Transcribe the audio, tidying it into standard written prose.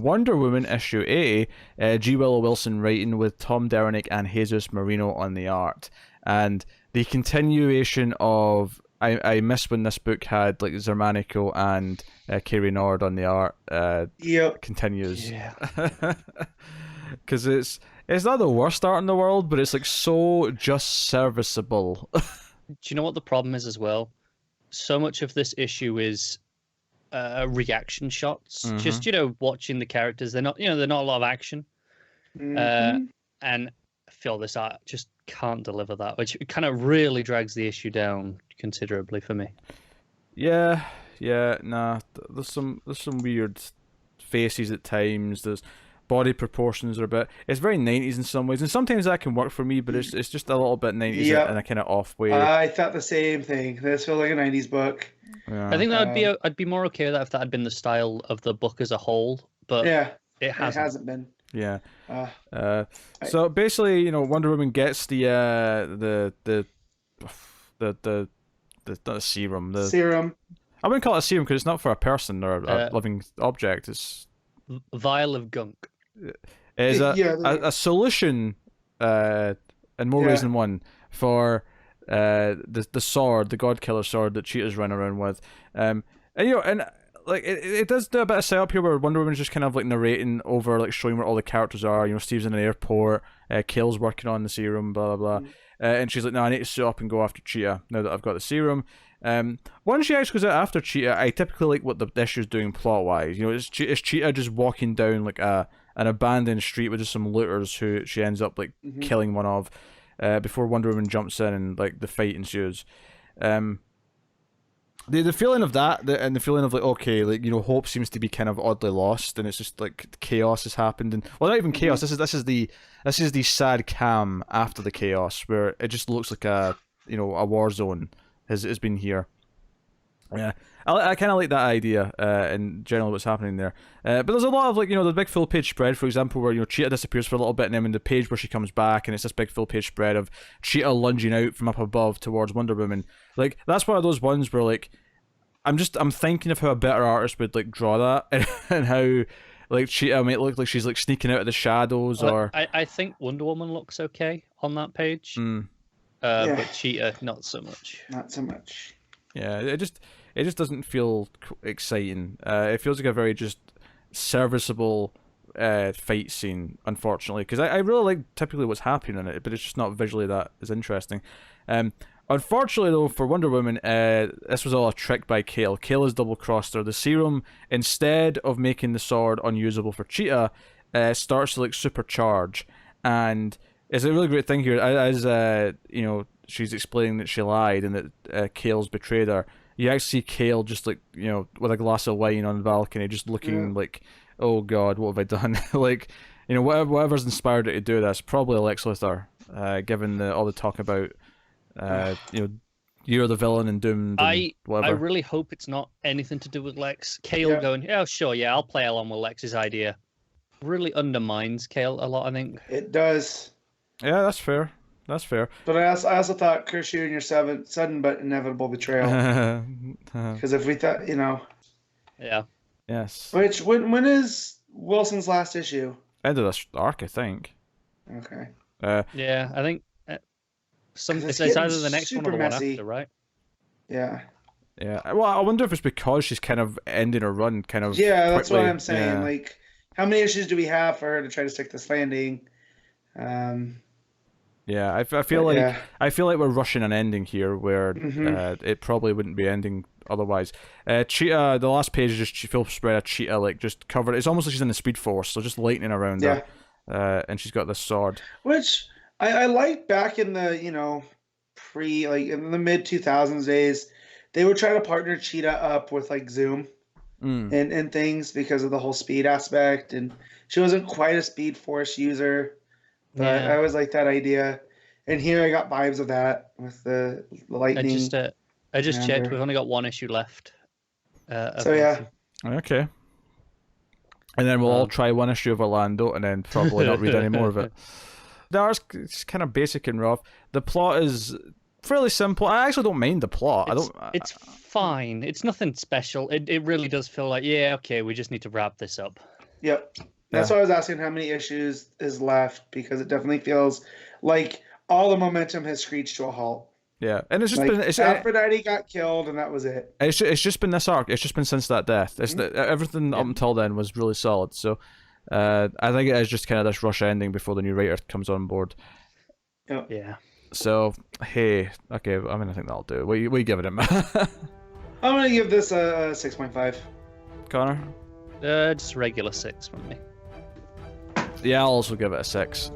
Wonder Woman issue 80, G. Willow Wilson writing with Tom Derenick and Jesus Marino on the art. And the continuation of... I miss when this book had like Zermanico and Kerry Nord on the art. Continues. Yeah. Because it's not the worst art in the world, but it's like so just serviceable. Do you know what the problem is as well? So much of this issue is reaction shots. Mm-hmm. Just watching the characters. They're not a lot of action. Mm-hmm. And I feel this art just can't deliver that, which kind of really drags the issue down considerably for me. Yeah, nah. There's some weird faces at times. There's body proportions are a bit. It's very 90s in some ways, and sometimes that can work for me, but it's just a little bit 90s in a kind of off way. I thought the same thing. This feels like a 90s book. Yeah. I think that would be I'd be more okay with that if that had been the style of the book as a whole, but it hasn't been. Yeah. So basically, Wonder Woman gets the not a serum. The serum. I wouldn't call it a serum because it's not for a person or a living object. It's vial of gunk. It is a solution, and more ways than one, for the sword, the God Killer sword that Cheetah's run around with. And like it does do a bit of setup here where Wonder Woman's just kind of like narrating over, like showing where all the characters are. Steve's in an airport, Kale's working on the serum, blah blah blah. And she's like, no, I need to suit up and go after Cheetah now that I've got the serum. Once she actually goes out after Cheetah, I typically like what the issue's doing plot-wise. Is Cheetah just walking down like an abandoned street with just some looters who she ends up like killing one of before Wonder Woman jumps in and like the fight ensues. The feeling of that, and the feeling of like, okay, like hope seems to be kind of oddly lost, and it's just like chaos has happened, and well, not even chaos. This is the sad cam after the chaos, where it just looks like a war zone has been here. Yeah, I kind of like that idea, and generally what's happening there. But there's a lot of like the big full page spread, for example, where Cheetah disappears for a little bit, and then in the page where she comes back, and it's this big full page spread of Cheetah lunging out from up above towards Wonder Woman. Like that's one of those ones where like I'm thinking of how a better artist would like draw that, and how like Cheetah might look like she's like sneaking out of the shadows. Or I think Wonder Woman looks okay on that page, but Cheetah not so much. Not so much. Yeah, it just doesn't feel exciting. It feels like a very just serviceable fight scene, unfortunately, because I really like typically what's happening in it, but it's just not visually that as interesting. Unfortunately, though, for Wonder Woman, this was all a trick by Kale. Kale has double-crossed her. The serum, instead of making the sword unusable for Cheetah, starts to like supercharge, and it's a really great thing here. As she's explaining that she lied and that Kale's betrayed her. You actually see Kale just like with a glass of wine on the balcony, just looking like, oh god, what have I done? Like, whatever's inspired her to do this, probably Lex Luthor, given all the talk about. You're the villain and doomed. And whatever. I really hope it's not anything to do with Lex. Kale going, sure, I'll play along with Lex's idea. Really undermines Kale a lot, I think. It does. Yeah, that's fair. But I also thought curse you and your sudden but inevitable betrayal. Because if we thought, Yeah. Yes. Which when is Wilson's last issue? End of this arc, I think. Okay. Yeah, I think. It's either the next one or the one after, right? Yeah. Yeah. Well, I wonder if it's because she's kind of ending her run, kind of. Yeah, that's quickly. what I'm saying. Yeah. Like, how many issues do we have for her to try to stick this landing? Yeah, I feel like we're rushing an ending here, where it probably wouldn't be ending otherwise. Cheetah, the last page is just full spread of Cheetah, like just covered. It's almost like she's in the Speed Force, so just lightning around her. And she's got this sword. Which I liked back in the, in the mid 2000s days, they would try to partner Cheetah up with like Zoom and things because of the whole speed aspect, and she wasn't quite a Speed Force user, but I always liked that idea. And here I got vibes of that with the lightning. I just checked. We've only got one issue left. Okay. And then we'll all try one issue of Orlando, and then probably not read any more of it. The art's kind of basic and rough. The plot is fairly simple. I actually don't mind the plot. It's fine. It's nothing special. It really does feel like, we just need to wrap this up. Yep. That's why I was asking how many issues is left, because it definitely feels like all the momentum has screeched to a halt. Yeah, and it's just Like, been Aphrodite got killed, and that was it. it's just been this arc. It's just been since that death. It's everything up until then was really solid. So, I think it is just kind of this rush ending before the new writer comes on board. Yep. Yeah. So hey, okay. I mean, I think that'll do. We give it a. I'm gonna give this a 6.5. Connor. Just regular 6 from me. Yeah, I'll also give it a 6.